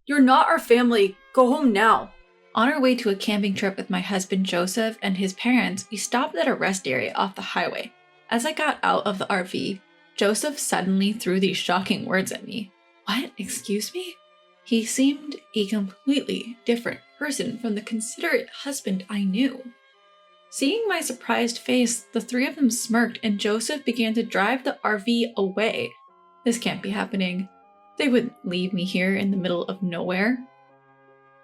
You're not our family. Go home now. On our way to a camping trip with my husband Joseph and his parents, we stopped at a rest area off the highway. As I got out of the RV, Joseph suddenly threw these shocking words at me. What? Excuse me? He seemed a completely different person from the considerate husband I knew. Seeing my surprised face, the three of them smirked and Joseph began to drive the RV away. This can't be happening. They wouldn't leave me here in the middle of nowhere.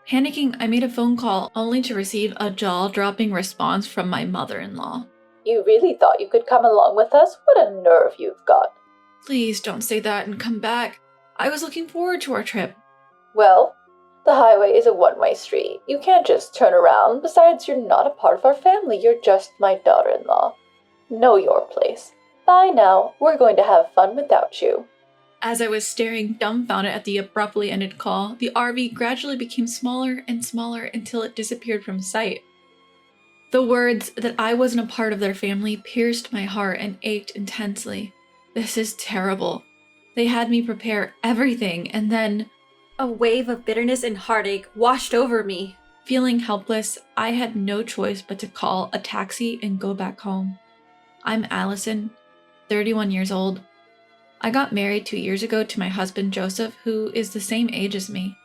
Panicking, I made a phone call only to receive a jaw-dropping response from my mother-in-law. You really thought you could come along with us? What a nerve you've got. Please don't say that and come back. I was looking forward to our trip. Well, the highway is a one-way street. You can't just turn around. Besides, you're not a part of our family. You're just my daughter-in-law. Know your place. Bye now. We're going to have fun without you. As I was staring dumbfounded at the abruptly ended call, the RV gradually became smaller and smaller until it disappeared from sight. The words that I wasn't a part of their family pierced my heart and ached intensely. This is terrible. They had me prepare everything, and then a wave of bitterness and heartache washed over me. Feeling helpless, I had no choice but to call a taxi and go back home. I'm Allison, 31 years old. I got married 2 years ago to my husband Joseph, who is the same age as me.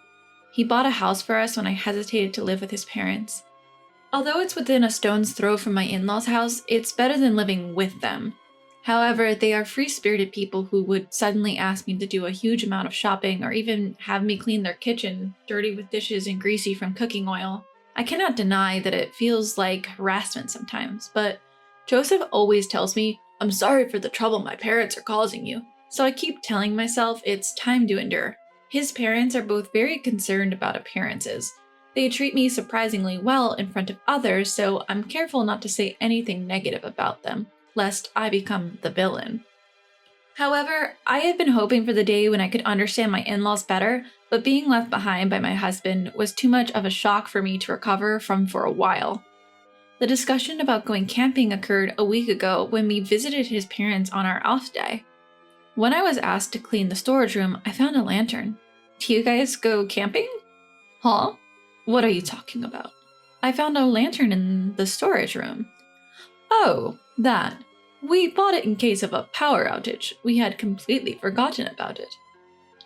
He bought a house for us when I hesitated to live with his parents. Although it's within a stone's throw from my in-laws' house, it's better than living with them. However, they are free-spirited people who would suddenly ask me to do a huge amount of shopping or even have me clean their kitchen, dirty with dishes and greasy from cooking oil. I cannot deny that it feels like harassment sometimes, but Joseph always tells me, "I'm sorry for the trouble my parents are causing you." So I keep telling myself it's time to endure. His parents are both very concerned about appearances. They treat me surprisingly well in front of others, so I'm careful not to say anything negative about them, lest I become the villain. However, I had been hoping for the day when I could understand my in-laws better, but being left behind by my husband was too much of a shock for me to recover from for a while. The discussion about going camping occurred a week ago when we visited his parents on our off day. When I was asked to clean the storage room, I found a lantern. Do you guys go camping? Huh? What are you talking about? I found a lantern in the storage room. Oh, that. We bought it in case of a power outage. We had completely forgotten about it.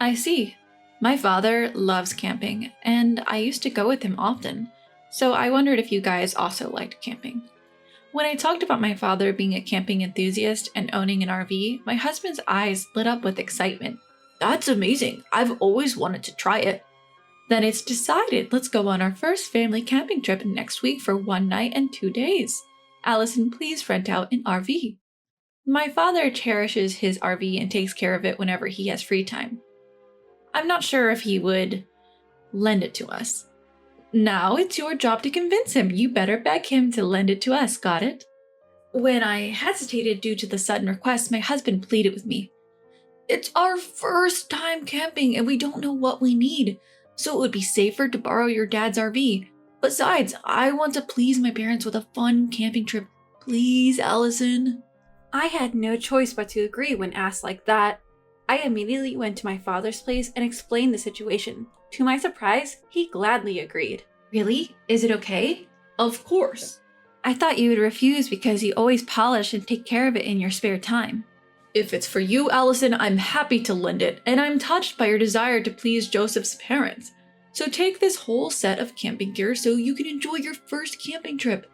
I see. My father loves camping, and I used to go with him often, so I wondered if you guys also liked camping. When I talked about my father being a camping enthusiast and owning an RV, my husband's eyes lit up with excitement. That's amazing. I've always wanted to try it. Then it's decided. Let's go on our first family camping trip next week for 1 night and 2 days. Allison, please rent out an RV. My father cherishes his RV and takes care of it whenever he has free time. I'm not sure if he would lend it to us. Now it's your job to convince him. You better beg him to lend it to us, got it? When I hesitated due to the sudden request, my husband pleaded with me. It's our first time camping and we don't know what we need, so it would be safer to borrow your dad's RV. Besides, I want to please my parents with a fun camping trip. Please, Allison. I had no choice but to agree when asked like that. I immediately went to my father's place and explained the situation. To my surprise, he gladly agreed. Really? Is it okay? Of course. I thought you would refuse because you always polish and take care of it in your spare time. If it's for you, Allison, I'm happy to lend it, and I'm touched by your desire to please Joseph's parents. So take this whole set of camping gear so you can enjoy your first camping trip.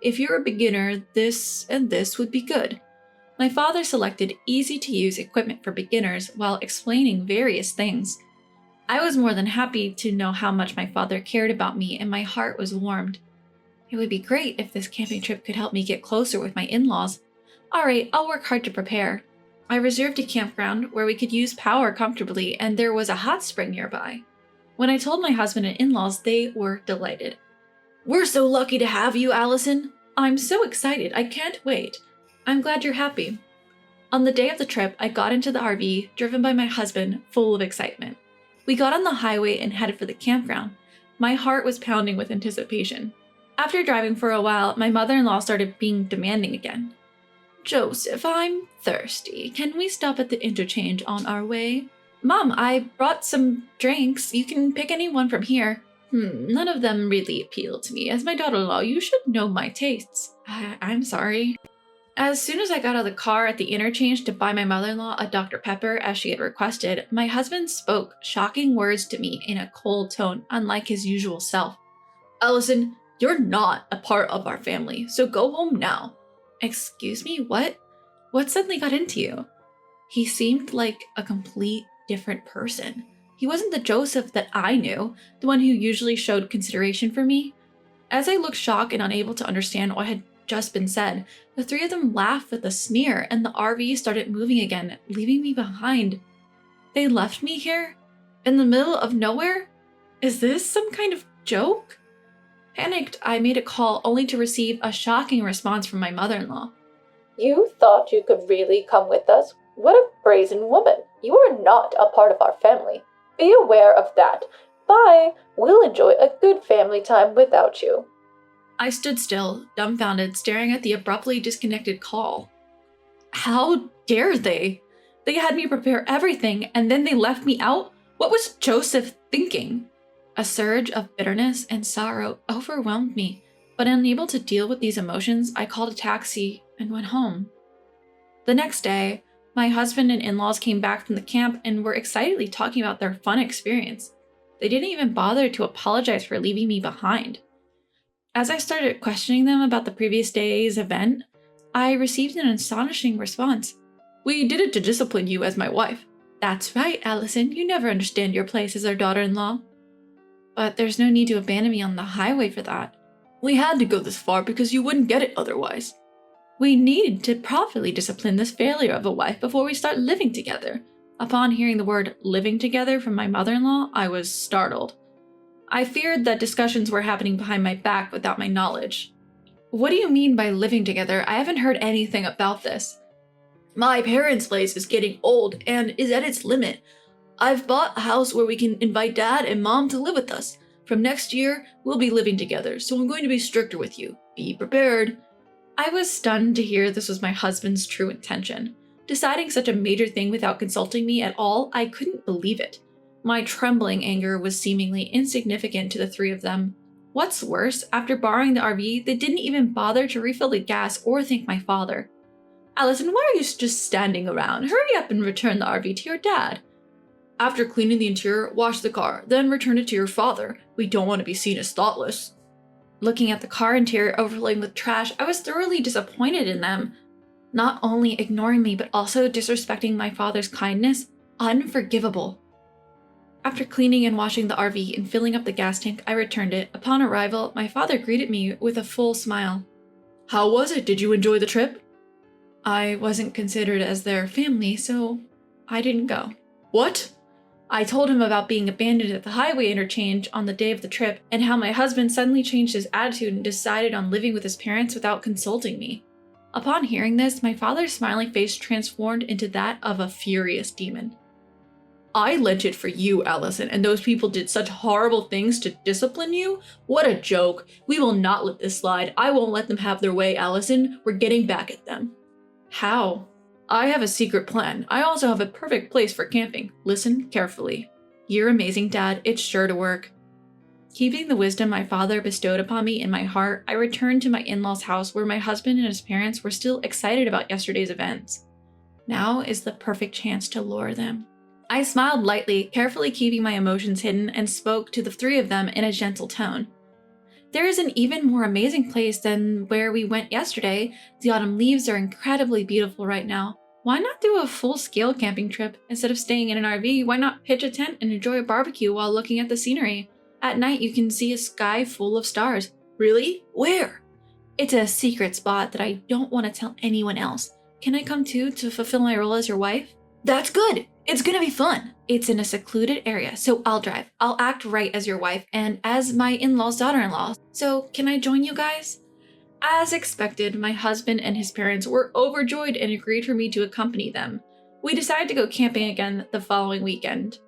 If you're a beginner, this and this would be good. My father selected easy-to-use equipment for beginners while explaining various things. I was more than happy to know how much my father cared about me, and my heart was warmed. It would be great if this camping trip could help me get closer with my in-laws. Alright, I'll work hard to prepare. I reserved a campground where we could use power comfortably, and there was a hot spring nearby. When I told my husband and in-laws, they were delighted. We're so lucky to have you, Allison. I'm so excited. I can't wait. I'm glad you're happy. On the day of the trip, I got into the RV, driven by my husband, full of excitement. We got on the highway and headed for the campground. My heart was pounding with anticipation. After driving for a while, my mother-in-law started being demanding again. Joseph, I'm thirsty. Can we stop at the interchange on our way? Mom, I brought some drinks. You can pick any one from here. None of them really appeal to me. As my daughter-in-law, you should know my tastes. I'm sorry. As soon as I got out of the car at the interchange to buy my mother-in-law a Dr. Pepper as she had requested, my husband spoke shocking words to me in a cold tone, unlike his usual self. Allison, you're not a part of our family, so go home now. Excuse me, what? What suddenly got into you? He seemed like a complete different person. He wasn't the Joseph that I knew, the one who usually showed consideration for me. As I looked shocked and unable to understand what had just been said, the three of them laughed with a sneer and the RV started moving again, leaving me behind. They left me here? In the middle of nowhere? Is this some kind of joke? Panicked, I made a call only to receive a shocking response from my mother-in-law. You thought you could really come with us? What a brazen woman. You are not a part of our family. Be aware of that. Bye. We'll enjoy a good family time without you. I stood still, dumbfounded, staring at the abruptly disconnected call. How dare they? They had me prepare everything, and then they left me out? What was Joseph thinking? A surge of bitterness and sorrow overwhelmed me, but unable to deal with these emotions, I called a taxi and went home. The next day, my husband and in-laws came back from the camp and were excitedly talking about their fun experience. They didn't even bother to apologize for leaving me behind. As I started questioning them about the previous day's event, I received an astonishing response. We did it to discipline you as my wife. That's right, Allison. You never understand your place as our daughter-in-law. But there's no need to abandon me on the highway for that. We had to go this far because you wouldn't get it otherwise. We needed to properly discipline this failure of a wife before we start living together. Upon hearing the word living together from my mother-in-law, I was startled. I feared that discussions were happening behind my back without my knowledge. What do you mean by living together? I haven't heard anything about this. My parents' place is getting old and is at its limit. I've bought a house where we can invite Dad and Mom to live with us. From next year, we'll be living together, so I'm going to be stricter with you. Be prepared. I was stunned to hear this was my husband's true intention. Deciding such a major thing without consulting me at all, I couldn't believe it. My trembling anger was seemingly insignificant to the three of them. What's worse, after borrowing the RV, they didn't even bother to refill the gas or thank my father. Allison, why are you just standing around? Hurry up and return the RV to your dad. After cleaning the interior, wash the car, then return it to your father. We don't want to be seen as thoughtless. Looking at the car interior overflowing with trash, I was thoroughly disappointed in them. Not only ignoring me, but also disrespecting my father's kindness. Unforgivable. After cleaning and washing the RV and filling up the gas tank, I returned it. Upon arrival, my father greeted me with a full smile. How was it? Did you enjoy the trip? I wasn't considered as their family, so I didn't go. What? I told him about being abandoned at the highway interchange on the day of the trip, and how my husband suddenly changed his attitude and decided on living with his parents without consulting me. Upon hearing this, my father's smiling face transformed into that of a furious demon. I lent it for you, Allison, and those people did such horrible things to discipline you? What a joke. We will not let this slide. I won't let them have their way, Allison. We're getting back at them. How? I have a secret plan. I also have a perfect place for camping. Listen carefully. You're amazing, Dad. It's sure to work. Keeping the wisdom my father bestowed upon me in my heart, I returned to my in-laws' house where my husband and his parents were still excited about yesterday's events. Now is the perfect chance to lure them. I smiled lightly, carefully keeping my emotions hidden, and spoke to the three of them in a gentle tone. There is an even more amazing place than where we went yesterday. The autumn leaves are incredibly beautiful right now. Why not do a full-scale camping trip? Instead of staying in an RV, why not pitch a tent and enjoy a barbecue while looking at the scenery? At night, you can see a sky full of stars. Really? Where? It's a secret spot that I don't want to tell anyone else. Can I come too to fulfill my role as your wife? That's good. It's gonna be fun. It's in a secluded area, so I'll drive. I'll act right as your wife and as my in-laws' daughter-in-law. So can I join you guys? As expected, my husband and his parents were overjoyed and agreed for me to accompany them. We decided to go camping again the following weekend.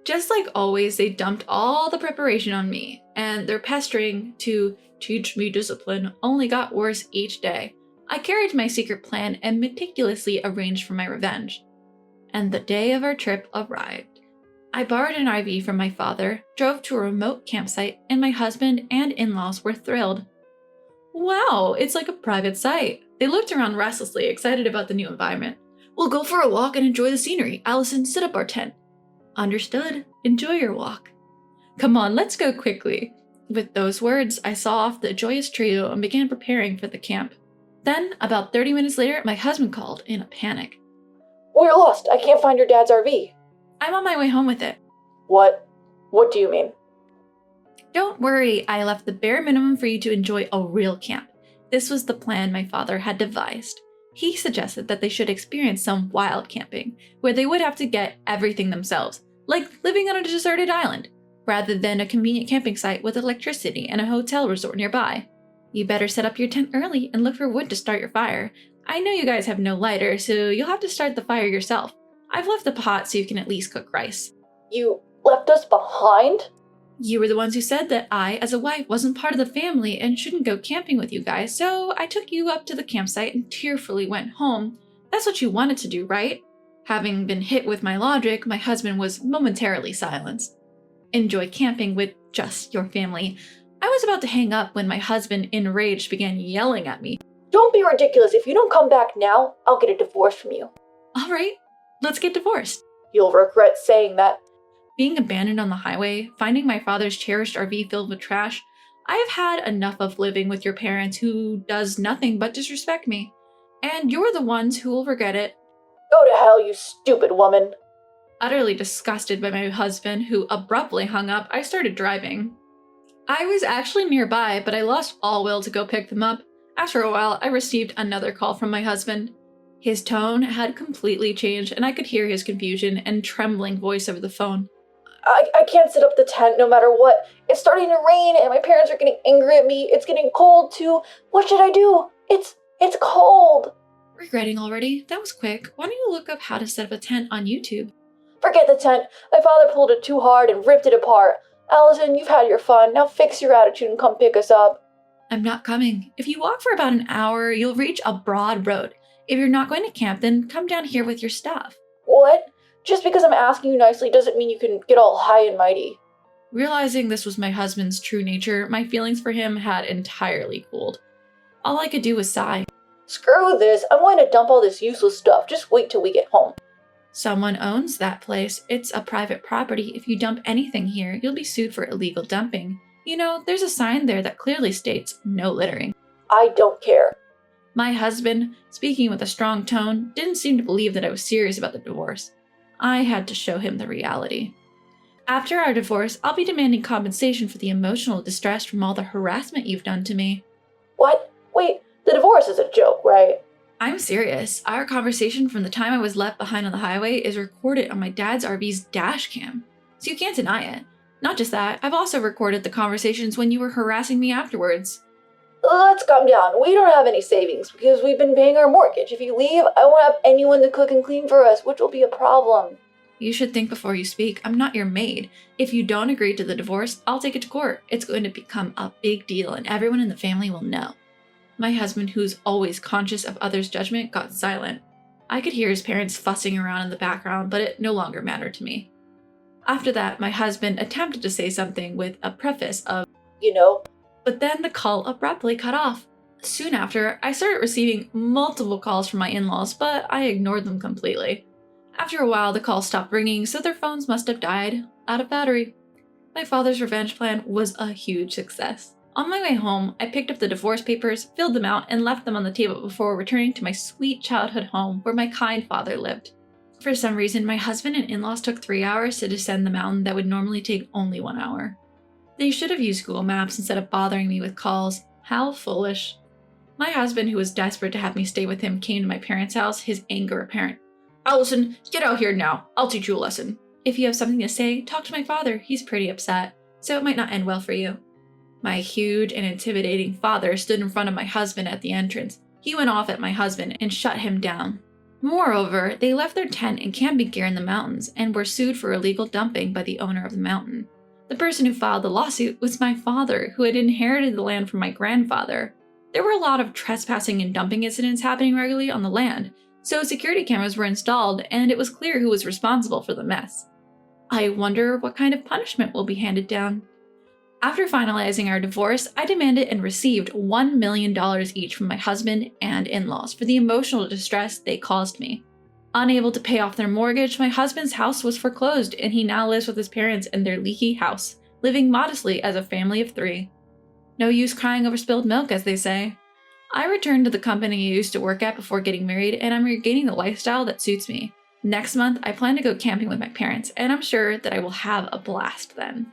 Just like always, they dumped all the preparation on me, and their pestering to teach me discipline only got worse each day. I carried my secret plan and meticulously arranged for my revenge. and the day of our trip arrived. I borrowed an RV from my father, drove to a remote campsite, and my husband and in-laws were thrilled. Wow, it's like a private site. They looked around restlessly, excited about the new environment. We'll go for a walk and enjoy the scenery. Allison, set up our tent. Understood. Enjoy your walk. Come on, let's go quickly. With those words, I saw off the joyous trio and began preparing for the camp. Then, about 30 minutes later, my husband called in a panic. We're lost. I can't find your dad's RV. I'm on my way home with it. What? What do you mean? Don't worry, I left the bare minimum for you to enjoy a real camp. This was the plan my father had devised. He suggested that they should experience some wild camping, where they would have to get everything themselves, like living on a deserted island, rather than a convenient camping site with electricity and a hotel resort nearby. You better set up your tent early and look for wood to start your fire. I know you guys have no lighter, so you'll have to start the fire yourself. I've left the pot so you can at least cook rice. You left us behind? You were the ones who said that I, as a wife, wasn't part of the family and shouldn't go camping with you guys, so I took you up to the campsite and tearfully went home. That's what you wanted to do, right? Having been hit with my logic, my husband was momentarily silenced. Enjoy camping with just your family. I was about to hang up when my husband, enraged, began yelling at me. Don't be ridiculous. If you don't come back now, I'll get a divorce from you. All right, let's get divorced. You'll regret saying that. Being abandoned on the highway, finding my father's cherished RV filled with trash, I have had enough of living with your parents who does nothing but disrespect me. And you're the ones who will regret it. Go to hell, you stupid woman. Utterly disgusted by my husband, who abruptly hung up, I started driving. I was actually nearby, but I lost all will to go pick them up. After a while, I received another call from my husband. His tone had completely changed, and I could hear his confusion and trembling voice over the phone. I can't set up the tent no matter what. It's starting to rain and my parents are getting angry at me. It's getting cold too. What should I do? It's cold. Regretting already? That was quick. Why don't you look up how to set up a tent on YouTube? Forget the tent. My father pulled it too hard and ripped it apart. Allison, you've had your fun. Now fix your attitude and come pick us up. I'm not coming. If you walk for about an hour, you'll reach a broad road. If you're not going to camp, then come down here with your stuff. What? Just because I'm asking you nicely doesn't mean you can get all high and mighty. Realizing this was my husband's true nature, my feelings for him had entirely cooled. All I could do was sigh. Screw this. I'm going to dump all this useless stuff. Just wait till we get home. Someone owns that place. It's a private property. If you dump anything here, you'll be sued for illegal dumping. You know, there's a sign there that clearly states no littering. I don't care. My husband, speaking with a strong tone, didn't seem to believe that I was serious about the divorce. I had to show him the reality. After our divorce, I'll be demanding compensation for the emotional distress from all the harassment you've done to me. What? Wait, the divorce is a joke, right? I'm serious. Our conversation from the time I was left behind on the highway is recorded on my dad's RV's dash cam, so you can't deny it. Not just that, I've also recorded the conversations when you were harassing me afterwards. Let's calm down. We don't have any savings because we've been paying our mortgage. If you leave, I won't have anyone to cook and clean for us, which will be a problem. You should think before you speak. I'm not your maid. If you don't agree to the divorce, I'll take it to court. It's going to become a big deal and everyone in the family will know. My husband, who's always conscious of others' judgment, got silent. I could hear his parents fussing around in the background, but it no longer mattered to me. After that, my husband attempted to say something with a preface of, You know, but then the call abruptly cut off. Soon after, I started receiving multiple calls from my in-laws, but I ignored them completely. After a while, the calls stopped ringing, so their phones must have died out of battery. My father's revenge plan was a huge success. On my way home, I picked up the divorce papers, filled them out, and left them on the table before returning to my sweet childhood home where my kind father lived. For some reason, my husband and in-laws took 3 hours to descend the mountain that would normally take only 1 hour. They should have used Google Maps instead of bothering me with calls. How foolish. My husband, who was desperate to have me stay with him, came to my parents' house, his anger apparent. Allison, get out here now. I'll teach you a lesson. If you have something to say, talk to my father. He's pretty upset, so it might not end well for you. My huge and intimidating father stood in front of my husband at the entrance. He went off at my husband and shut him down. Moreover, they left their tent and camping gear in the mountains and were sued for illegal dumping by the owner of the mountain. The person who filed the lawsuit was my father, who had inherited the land from my grandfather. There were a lot of trespassing and dumping incidents happening regularly on the land, So security cameras were installed, and it was clear who was responsible for the mess. I wonder what kind of punishment will be handed down. After finalizing our divorce, I demanded and received $1 million each from my husband and in-laws for the emotional distress they caused me. Unable to pay off their mortgage, my husband's house was foreclosed, and he now lives with his parents in their leaky house, living modestly as a family of 3. No use crying over spilled milk, as they say. I returned to the company I used to work at before getting married, and I'm regaining the lifestyle that suits me. Next month, I plan to go camping with my parents, and I'm sure that I will have a blast then.